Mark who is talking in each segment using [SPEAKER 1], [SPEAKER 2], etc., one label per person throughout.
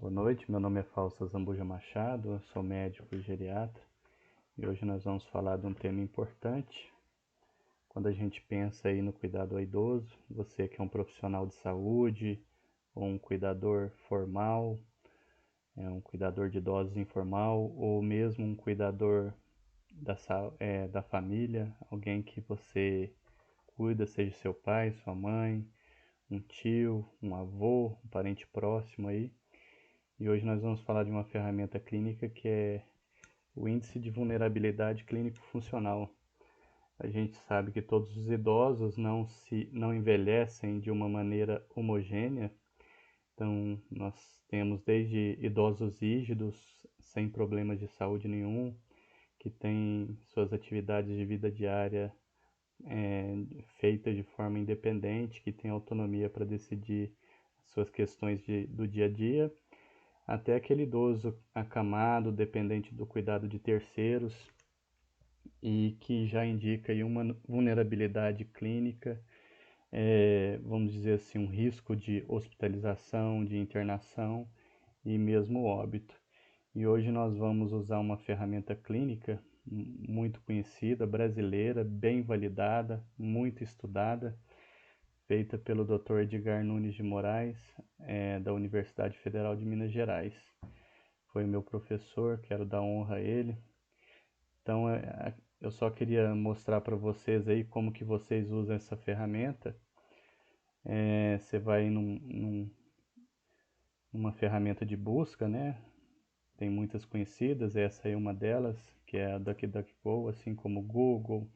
[SPEAKER 1] Boa noite, meu nome é Fausto Zambuja Machado, eu sou médico e geriatra e hoje nós vamos falar de um tema importante. Quando a gente pensa aí no cuidado ao idoso, você que é um profissional de saúde ou um cuidador formal, um cuidador de idosos informal ou mesmo um cuidador da família, alguém que você cuida, seja seu pai, sua mãe, um tio, um avô, um parente próximo aí. E hoje nós vamos falar de uma ferramenta clínica que é o índice de vulnerabilidade clínico-funcional. A gente sabe que todos os idosos não envelhecem de uma maneira homogênea. Então, nós temos desde idosos rígidos, sem problemas de saúde nenhum, que têm suas atividades de vida diária feitas de forma independente, que têm autonomia para decidir suas questões do dia a dia, até aquele idoso acamado, dependente do cuidado de terceiros e que já indica aí uma vulnerabilidade clínica, vamos dizer assim, um risco de hospitalização, de internação e mesmo óbito. E hoje nós vamos usar uma ferramenta clínica muito conhecida, brasileira, bem validada, muito estudada, feita pelo Dr. Edgar Nunes de Moraes, da Universidade Federal de Minas Gerais. Foi meu professor, quero dar honra a ele. Então, eu só queria mostrar para vocês aí como que vocês usam essa ferramenta. Você vai numa ferramenta de busca, né? Tem muitas conhecidas, essa aí é uma delas, que é a DuckDuckGo, assim como Google,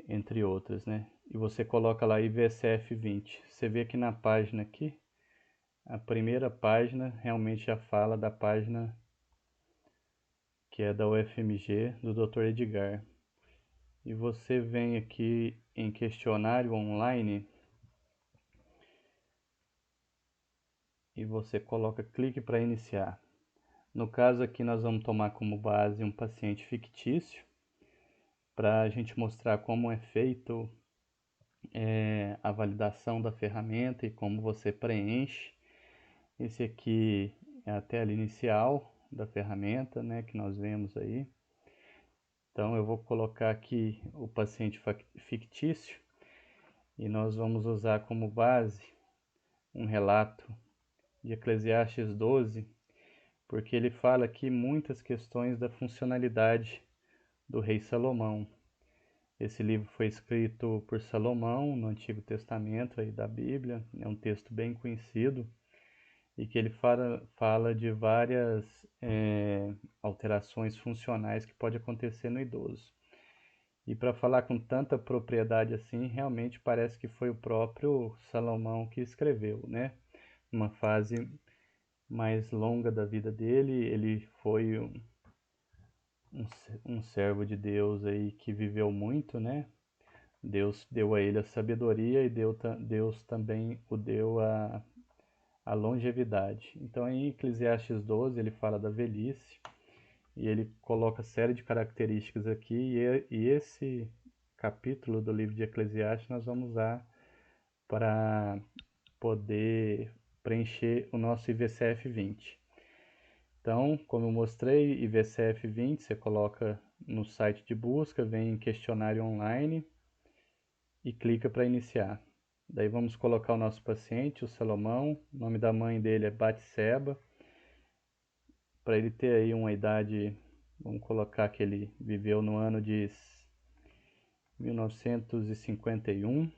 [SPEAKER 1] entre outras, né? E você coloca lá IVSF 20. Você vê que na página aqui, a primeira página realmente já fala da página que é da UFMG, do Dr. Edgar. E você vem aqui em questionário online e você coloca clique para iniciar. No caso aqui nós vamos tomar como base um paciente fictício para a gente mostrar como é feito a validação da ferramenta e como você preenche. Esse aqui é a tela inicial da ferramenta, né, que nós vemos aí. Então eu vou colocar aqui o paciente fictício e nós vamos usar como base um relato de Eclesiastes 12, porque ele fala aqui muitas questões da funcionalidade do rei Salomão. Esse livro foi escrito por Salomão no Antigo Testamento aí da Bíblia, é um texto bem conhecido e que ele fala de várias alterações funcionais que pode acontecer no idoso. E para falar com tanta propriedade assim, realmente parece que foi o próprio Salomão que escreveu, né? Uma fase mais longa da vida dele, ele foi um servo de Deus aí que viveu muito, né? Deus deu a ele a sabedoria e Deus também o deu a longevidade. Então em Eclesiastes 12 ele fala da velhice e ele coloca série de características aqui e esse capítulo do livro de Eclesiastes nós vamos usar para poder preencher o nosso IVCF 20. Então, como eu mostrei, IVCF 20, você coloca no site de busca, vem em questionário online e clica para iniciar. Daí vamos colocar o nosso paciente, o Salomão, o nome da mãe dele é Batseba, para ele ter aí uma idade, vamos colocar que ele viveu no ano de 1951,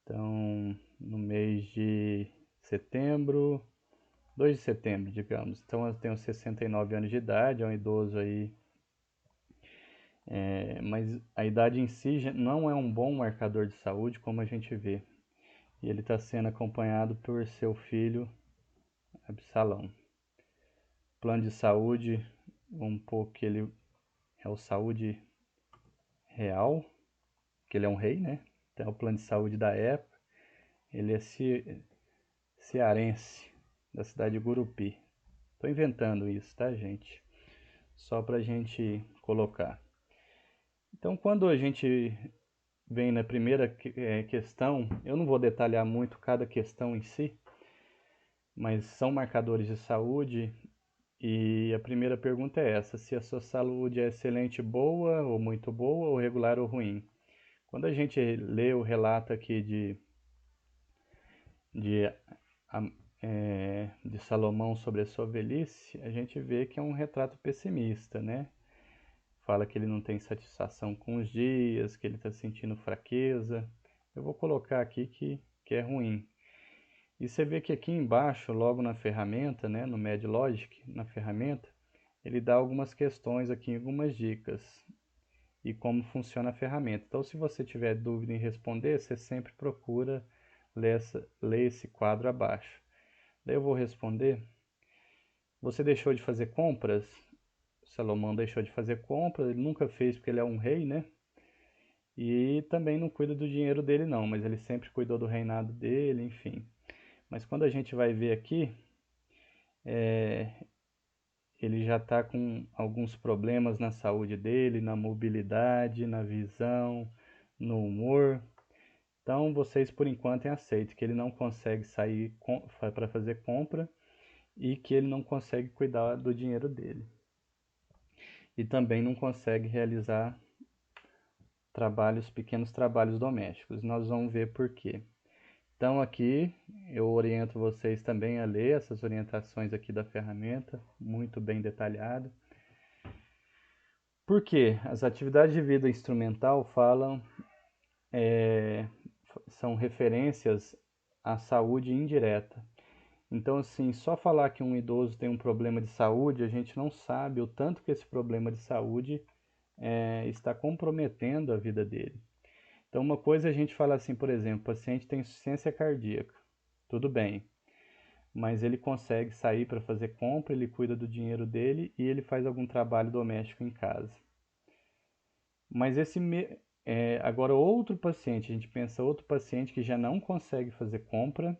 [SPEAKER 1] então no mês de setembro, 2 de setembro, digamos. Então eu tenho 69 anos de idade, é um idoso aí, mas a idade em si não é um bom marcador de saúde, como a gente vê. E ele está sendo acompanhado por seu filho, Absalão. Plano de saúde, vamos pôr que ele é o saúde real, que ele é um rei, né? Então é o plano de saúde da época. Ele é cearense, da cidade de Gurupi. Estou inventando isso, tá, gente? Só para a gente colocar. Então, quando a gente vem na primeira questão, eu não vou detalhar muito cada questão em si, mas são marcadores de saúde. E a primeira pergunta é essa: se a sua saúde é excelente, boa, ou muito boa, ou regular ou ruim. Quando a gente lê o relato aqui de, de Salomão sobre a sua velhice, a gente vê que é um retrato pessimista, né? Fala que ele não tem satisfação com os dias, que ele está sentindo fraqueza. Eu vou colocar aqui que é ruim. E você vê que aqui embaixo, logo na ferramenta, né, no MedLogic, na ferramenta, ele dá algumas questões aqui, algumas dicas e como funciona a ferramenta. Então, se você tiver dúvida em responder, você sempre procura ler esse quadro abaixo. Daí eu vou responder. Você deixou de fazer compras? Salomão deixou de fazer compras, ele nunca fez porque ele é um rei, né? E também não cuida do dinheiro dele não, mas ele sempre cuidou do reinado dele, enfim. Mas quando a gente vai ver aqui, ele já está com alguns problemas na saúde dele, na mobilidade, na visão, no humor. Então vocês por enquanto aceitem que ele não consegue sair para fazer compra e que ele não consegue cuidar do dinheiro dele. E também não consegue realizar pequenos trabalhos domésticos. Nós vamos ver por quê. Então aqui eu oriento vocês também a ler essas orientações aqui da ferramenta, muito bem detalhado. Por quê? As atividades de vida instrumental são referências à saúde indireta. Então, assim, só falar que um idoso tem um problema de saúde, a gente não sabe o tanto que esse problema de saúde está comprometendo a vida dele. Então, uma coisa é a gente falar assim, por exemplo, o paciente tem insuficiência cardíaca, tudo bem, mas ele consegue sair para fazer compra, ele cuida do dinheiro dele e ele faz algum trabalho doméstico em casa. Mas agora outro paciente, a gente pensa outro paciente que já não consegue fazer compra,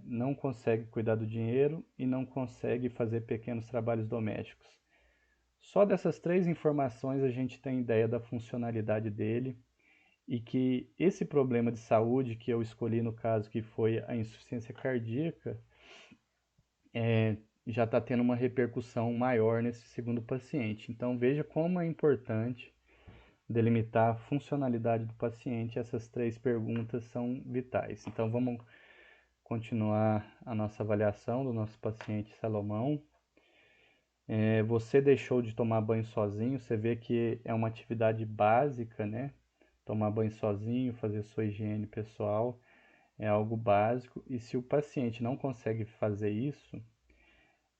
[SPEAKER 1] não consegue cuidar do dinheiro e não consegue fazer pequenos trabalhos domésticos. Só dessas três informações a gente tem ideia da funcionalidade dele e que esse problema de saúde que eu escolhi no caso, que foi a insuficiência cardíaca, já está tendo uma repercussão maior nesse segundo paciente. Então veja como é importante delimitar a funcionalidade do paciente. Essas três perguntas são vitais. Então vamos continuar a nossa avaliação do nosso paciente Salomão. Você deixou de tomar banho sozinho, você vê que é uma atividade básica, né? Tomar banho sozinho, fazer sua higiene pessoal é algo básico. E se o paciente não consegue fazer isso,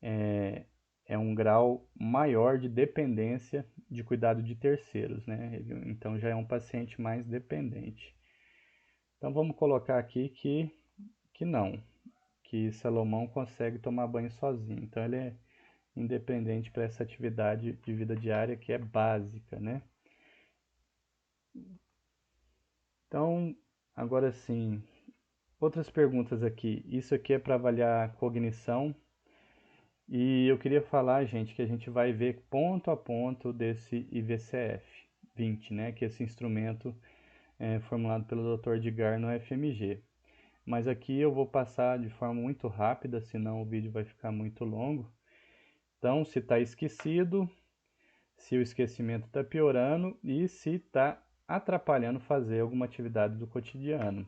[SPEAKER 1] é um grau maior de dependência de cuidado de terceiros, né? Então já é um paciente mais dependente. Então vamos colocar aqui que não, que Salomão consegue tomar banho sozinho. Então ele é independente para essa atividade de vida diária que é básica, né? Então, agora sim, outras perguntas aqui. Isso aqui é para avaliar a cognição. E eu queria falar, gente, que a gente vai ver ponto a ponto desse IVCF 20, né? Que é esse instrumento formulado pelo Dr. Edgar no FMG. Mas aqui eu vou passar de forma muito rápida, senão o vídeo vai ficar muito longo. Então, se está esquecido, se o esquecimento está piorando e se está atrapalhando fazer alguma atividade do cotidiano.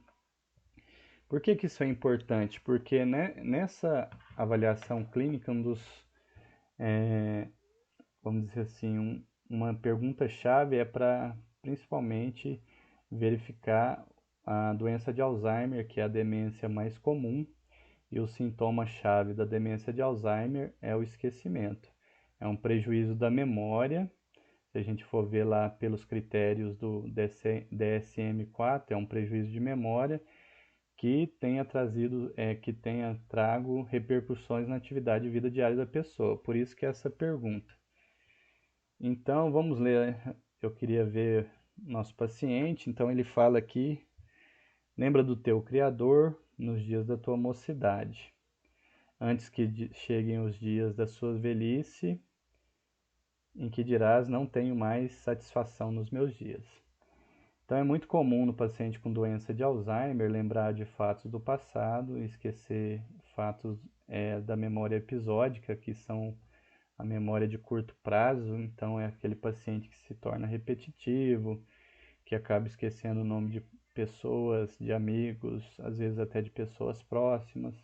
[SPEAKER 1] Por que isso é importante? Porque né, nessa avaliação clínica, vamos dizer assim, uma pergunta-chave é para principalmente verificar a doença de Alzheimer, que é a demência mais comum, e o sintoma-chave da demência de Alzheimer é o esquecimento. É um prejuízo da memória. Se a gente for ver lá pelos critérios do DSM-4, é um prejuízo de memória que tenha trago repercussões na atividade e vida diária da pessoa. Por isso que essa pergunta. Então, vamos ler. Eu queria ver nosso paciente. Então, ele fala aqui: lembra do teu Criador nos dias da tua mocidade, antes que cheguem os dias da sua velhice, em que dirás: não tenho mais satisfação nos meus dias. Então é muito comum no paciente com doença de Alzheimer lembrar de fatos do passado e esquecer fatos da memória episódica, que são a memória de curto prazo. Então é aquele paciente que se torna repetitivo, que acaba esquecendo o nome de pessoas, de amigos, às vezes até de pessoas próximas.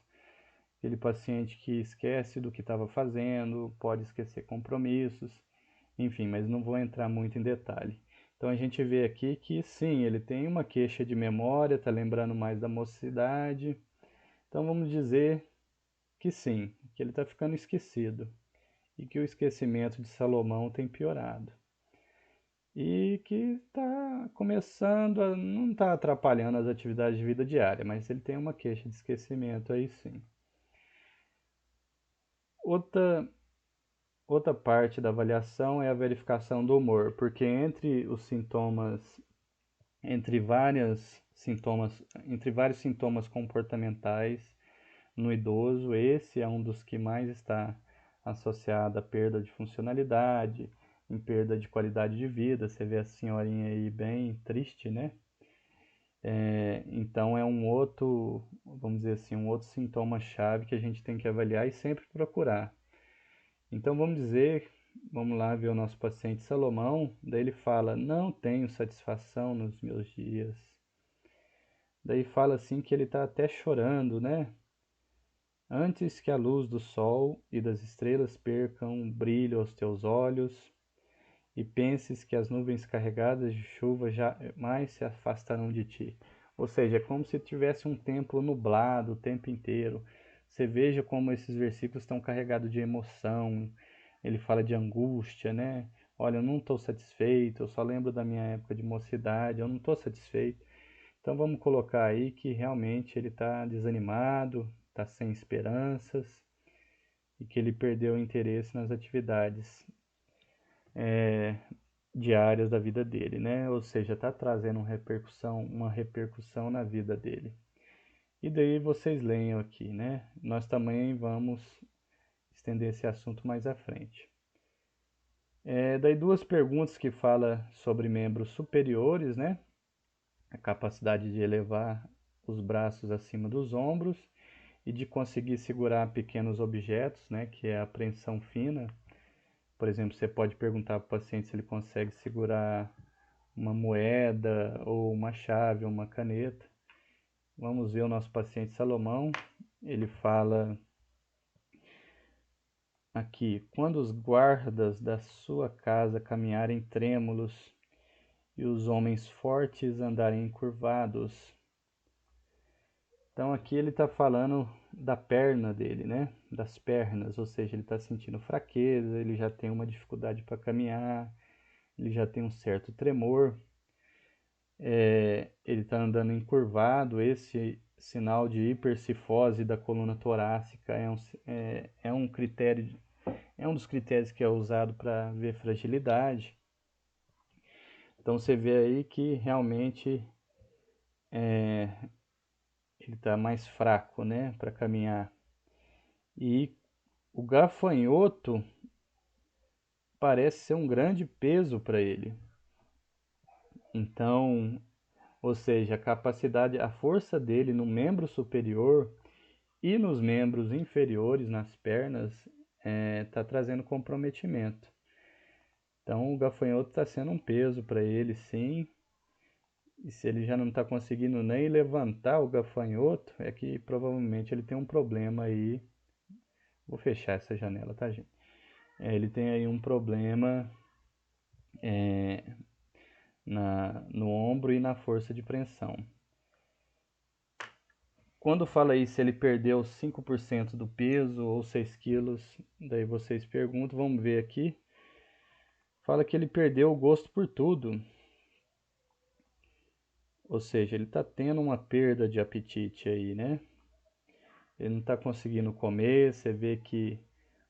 [SPEAKER 1] Aquele paciente que esquece do que estava fazendo, pode esquecer compromissos, enfim, mas não vou entrar muito em detalhe. Então a gente vê aqui que sim, ele tem uma queixa de memória, está lembrando mais da mocidade. Então vamos dizer que sim, que ele está ficando esquecido e que o esquecimento de Salomão tem piorado. E que está começando a não está atrapalhando as atividades de vida diária, mas ele tem uma queixa de esquecimento aí sim. Outra parte da avaliação é a verificação do humor, porque entre vários sintomas comportamentais no idoso, esse é um dos que mais está associado à perda de funcionalidade, em perda de qualidade de vida. Você vê a senhorinha aí bem triste, né? Então é um outro, vamos dizer assim, um outro sintoma-chave que a gente tem que avaliar e sempre procurar. Então vamos lá ver o nosso paciente Salomão. Daí ele fala: não tenho satisfação nos meus dias. Daí fala assim que ele está até chorando, né? Antes que a luz do sol e das estrelas percam brilho aos teus olhos, e penses que as nuvens carregadas de chuva jamais se afastarão de ti. Ou seja, é como se tivesse um tempo nublado o tempo inteiro. Você veja como esses versículos estão carregados de emoção. Ele fala de angústia, né? Olha, eu não estou satisfeito, eu só lembro da minha época de mocidade, eu não estou satisfeito. Então vamos colocar aí que realmente ele está desanimado, está sem esperanças e que ele perdeu o interesse nas atividades diárias da vida dele, né? Ou seja, está trazendo uma repercussão na vida dele. E daí vocês leiam aqui, né? Nós também vamos estender esse assunto mais à frente. Daí duas perguntas que fala sobre membros superiores, né? A capacidade de elevar os braços acima dos ombros e de conseguir segurar pequenos objetos, né? Que é a apreensão fina. Por exemplo, você pode perguntar para o paciente se ele consegue segurar uma moeda ou uma chave ou uma caneta. Vamos ver o nosso paciente Salomão. Ele fala aqui: quando os guardas da sua casa caminharem trêmulos e os homens fortes andarem encurvados. Então aqui ele está falando da perna dele, né? Das pernas, ou seja, ele está sentindo fraqueza, ele já tem uma dificuldade para caminhar, ele já tem um certo tremor. Ele está andando encurvado. Esse sinal de hipercifose da coluna torácica é um critério, é um dos critérios que é usado para ver fragilidade. Então você vê aí que realmente ele está mais fraco, né, para caminhar. E o gafanhoto parece ser um grande peso para ele. Então, ou seja, a capacidade, a força dele no membro superior e nos membros inferiores, nas pernas, está trazendo comprometimento. Então o gafanhoto está sendo um peso para ele, sim. E se ele já não está conseguindo nem levantar o gafanhoto, é que provavelmente ele tem um problema aí. Vou fechar essa janela, tá, gente? Ele tem aí um problema no ombro e na força de preensão. Quando fala aí se ele perdeu 5% do peso ou 6 quilos, daí vocês perguntam, vamos ver aqui. Fala que ele perdeu o gosto por tudo. Ou seja, ele está tendo uma perda de apetite aí, né? Ele não está conseguindo comer, você vê que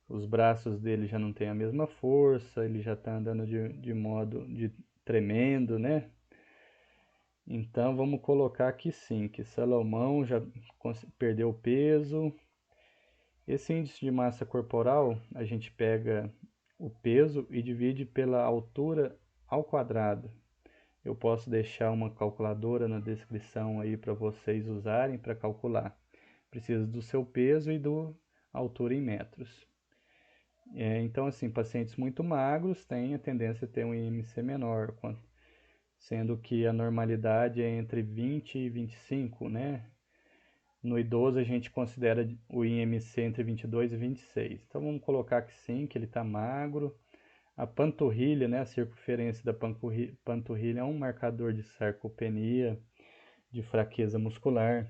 [SPEAKER 1] os braços dele já não tem a mesma força, ele já está andando de modo tremendo, né? Então vamos colocar aqui sim, que Salomão já perdeu peso. Esse índice de massa corporal, a gente pega o peso e divide pela altura ao quadrado. eu posso deixar uma calculadora na descrição aí para vocês usarem para calcular. Precisa do seu peso e do altura em metros. Então, assim, pacientes muito magros têm a tendência a ter um IMC menor, sendo que a normalidade é entre 20 e 25, né? No idoso a gente considera o IMC entre 22 e 26. Então vamos colocar que sim, que ele está magro. A panturrilha, né, a circunferência da panturrilha é um marcador de sarcopenia, de fraqueza muscular.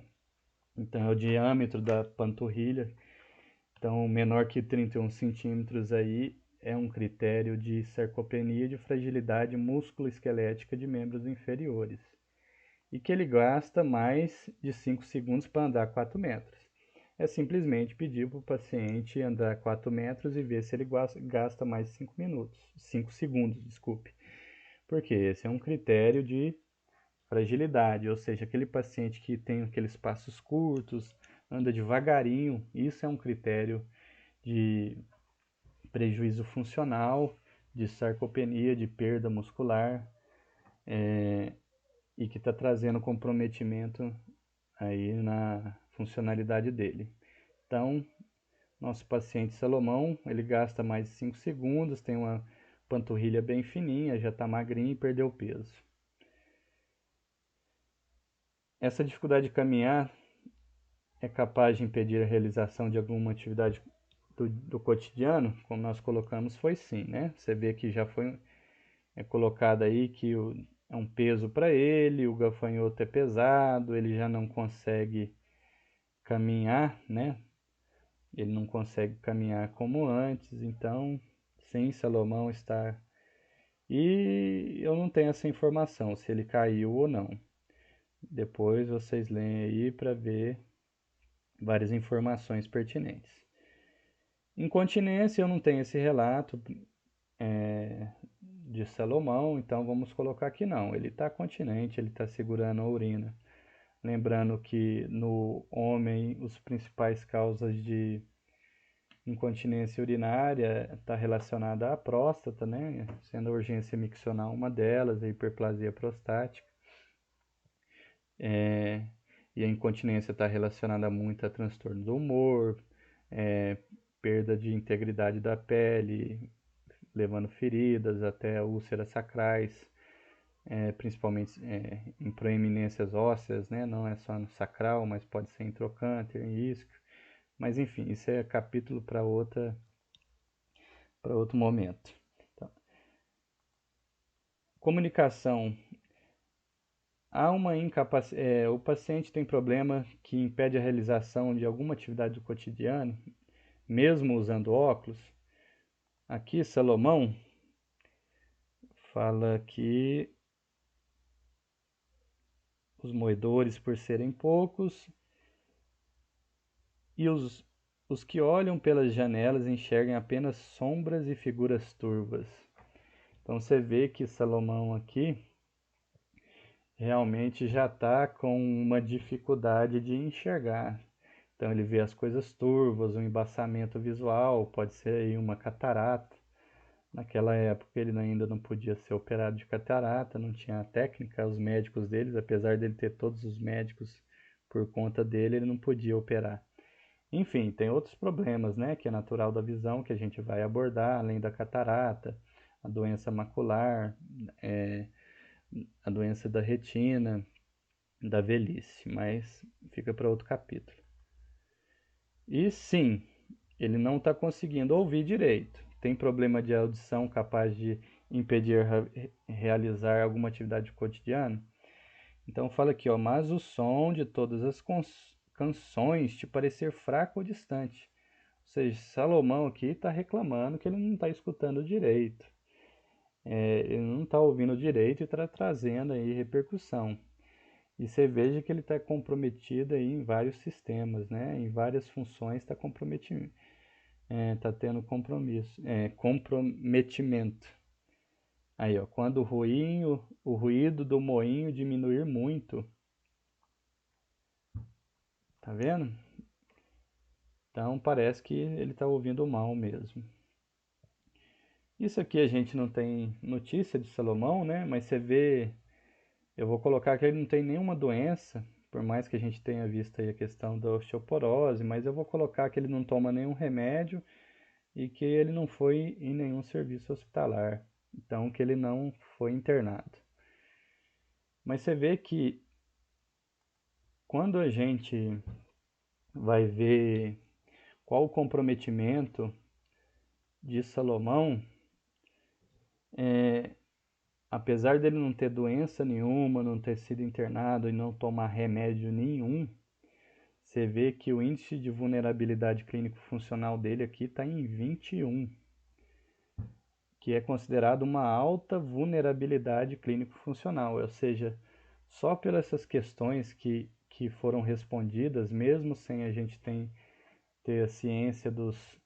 [SPEAKER 1] Então é o diâmetro da panturrilha. Então menor que 31 centímetros aí é um critério de sarcopenia, de fragilidade músculo-esquelética de membros inferiores. E que ele gasta mais de 5 segundos para andar 4 metros. É simplesmente pedir para o paciente andar 4 metros e ver se ele gasta mais de 5 segundos, desculpe. Porque esse é um critério de fragilidade, ou seja, aquele paciente que tem aqueles passos curtos, anda devagarinho, isso é um critério de prejuízo funcional, de sarcopenia, de perda muscular, e que está trazendo comprometimento aí na funcionalidade dele. Então, nosso paciente Salomão, ele gasta mais de 5 segundos, tem uma panturrilha bem fininha, já está magrinho e perdeu peso. Essa dificuldade de caminhar é capaz de impedir a realização de alguma atividade do cotidiano? Como nós colocamos, foi sim, né? Você vê que já foi colocado aí que é um peso para ele, o gafanhoto é pesado, ele já não consegue caminhar, né? Ele não consegue caminhar como antes, então, sim, Salomão está... E eu não tenho essa informação, se ele caiu ou não. Depois vocês leem aí para ver várias informações pertinentes. Incontinência, eu não tenho esse relato de Salomão, então vamos colocar que não. Ele está continente, ele está segurando a urina. Lembrando que no homem, as principais causas de incontinência urinária está relacionada à próstata, né? Sendo a urgência miccional uma delas, a hiperplasia prostática. E a incontinência está relacionada muito a transtorno do humor, perda de integridade da pele, levando feridas até úlceras sacrais, principalmente em proeminências ósseas, né? Não é só no sacral, mas pode ser em trocânter, em isquio. Mas enfim, isso é capítulo para outro momento. Então, comunicação. Há uma incapacidade, o paciente tem problema que impede a realização de alguma atividade do cotidiano, mesmo usando óculos. Aqui Salomão fala que os moedores, por serem poucos, e os que olham pelas janelas enxergam apenas sombras e figuras turvas. Então você vê que Salomão aqui realmente já está com uma dificuldade de enxergar. Então ele vê as coisas turvas, um embaçamento visual, pode ser aí uma catarata. Naquela época ele ainda não podia ser operado de catarata, não tinha a técnica, os médicos deles, apesar dele ter todos os médicos por conta dele, ele não podia operar. Enfim, tem outros problemas, né, que é natural da visão, que a gente vai abordar, além da catarata, a doença macular, a doença da retina, da velhice, mas fica para outro capítulo. E sim, ele não está conseguindo ouvir direito. Tem problema de audição capaz de impedir realizar alguma atividade cotidiana? Então fala aqui, ó, mas o som de todas as canções te parecer fraco ou distante. Ou seja, Salomão aqui está reclamando que ele não está escutando direito. Ele não está ouvindo direito e está trazendo aí repercussão. E você veja que ele está comprometido aí em vários sistemas, né? Em várias funções está comprometido. Está tendo comprometimento. Aí, ó, quando o ruído do moinho diminuir muito, tá vendo? Então parece que ele está ouvindo mal mesmo. Isso aqui a gente não tem notícia de Salomão, né? Mas você vê Eu vou colocar que ele não tem nenhuma doença, por mais que a gente tenha visto aí a questão da osteoporose, mas eu vou colocar que ele não toma nenhum remédio e que ele não foi em nenhum serviço hospitalar, então que ele não foi internado. Mas você vê que quando a gente vai ver qual o comprometimento de Salomão, apesar dele não ter doença nenhuma, não ter sido internado e não tomar remédio nenhum, você vê que o índice de vulnerabilidade clínico-funcional dele aqui está em 21, que é considerado uma alta vulnerabilidade clínico-funcional, ou seja, só pelas essas questões que foram respondidas, mesmo sem a gente ter a ciência dos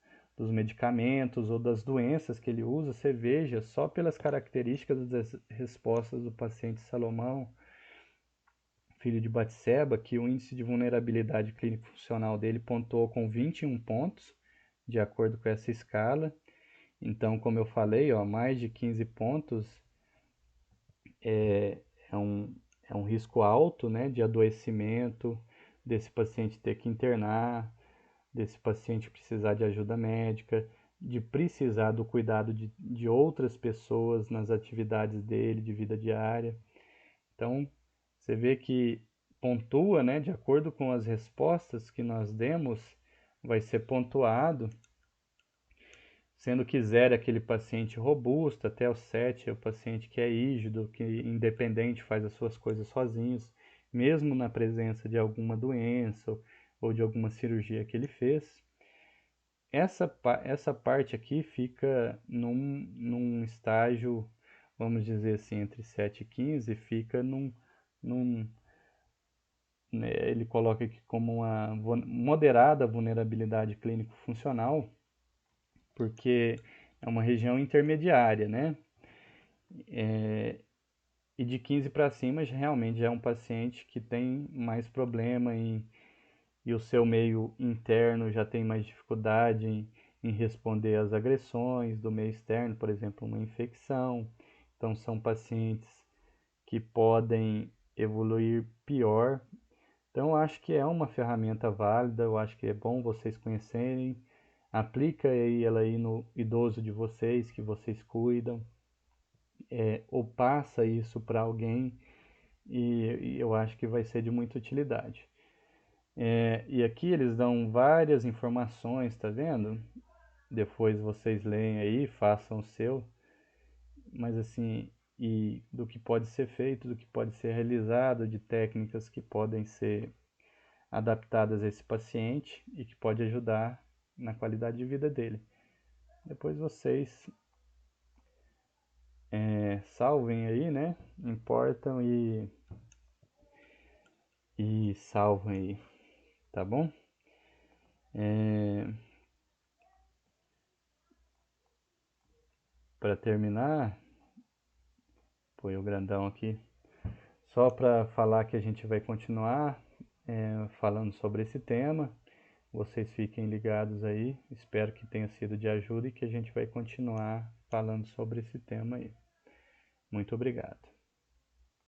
[SPEAKER 1] medicamentos ou das doenças que ele usa, você veja só pelas características das respostas do paciente Salomão, filho de Batseba, que o índice de vulnerabilidade clínico-funcional dele pontuou com 21 pontos, de acordo com essa escala. Então, como eu falei, ó, mais de 15 pontos é um risco alto, né, de adoecimento, desse paciente ter que internar, desse paciente precisar de ajuda médica, de precisar do cuidado de outras pessoas nas atividades dele, de vida diária. Então, você vê que pontua, né, de acordo com as respostas que nós demos, vai ser pontuado, sendo que 0 é aquele paciente robusto, até o 7 é o paciente que é rígido, que independente faz as suas coisas sozinhos, mesmo na presença de alguma doença ou de alguma cirurgia que ele fez. Essa parte aqui fica num estágio, vamos dizer assim, entre 7 e 15, fica né, ele coloca aqui como uma moderada vulnerabilidade clínico-funcional, porque é uma região intermediária, né? E de 15 para cima, realmente já é um paciente que tem mais problema e o seu meio interno já tem mais dificuldade em responder às agressões do meio externo, por exemplo, uma infecção. Então, são pacientes que podem evoluir pior. Então, eu acho que é uma ferramenta válida, eu acho que é bom vocês conhecerem. Aplica ela aí no idoso de vocês, que vocês cuidam, ou passa isso para alguém e eu acho que vai ser de muita utilidade. E aqui eles dão várias informações, tá vendo? Depois vocês leem aí, façam o seu, mas assim, e do que pode ser feito, do que pode ser realizado, de técnicas que podem ser adaptadas a esse paciente e que pode ajudar na qualidade de vida dele. Depois vocês salvem aí, né? Importam e salvam aí, tá bom? Para terminar, põe o grandão aqui. Só para falar que a gente vai continuar falando sobre esse tema. Vocês fiquem ligados aí. Espero que tenha sido de ajuda e que a gente vai continuar falando sobre esse tema aí. Muito obrigado.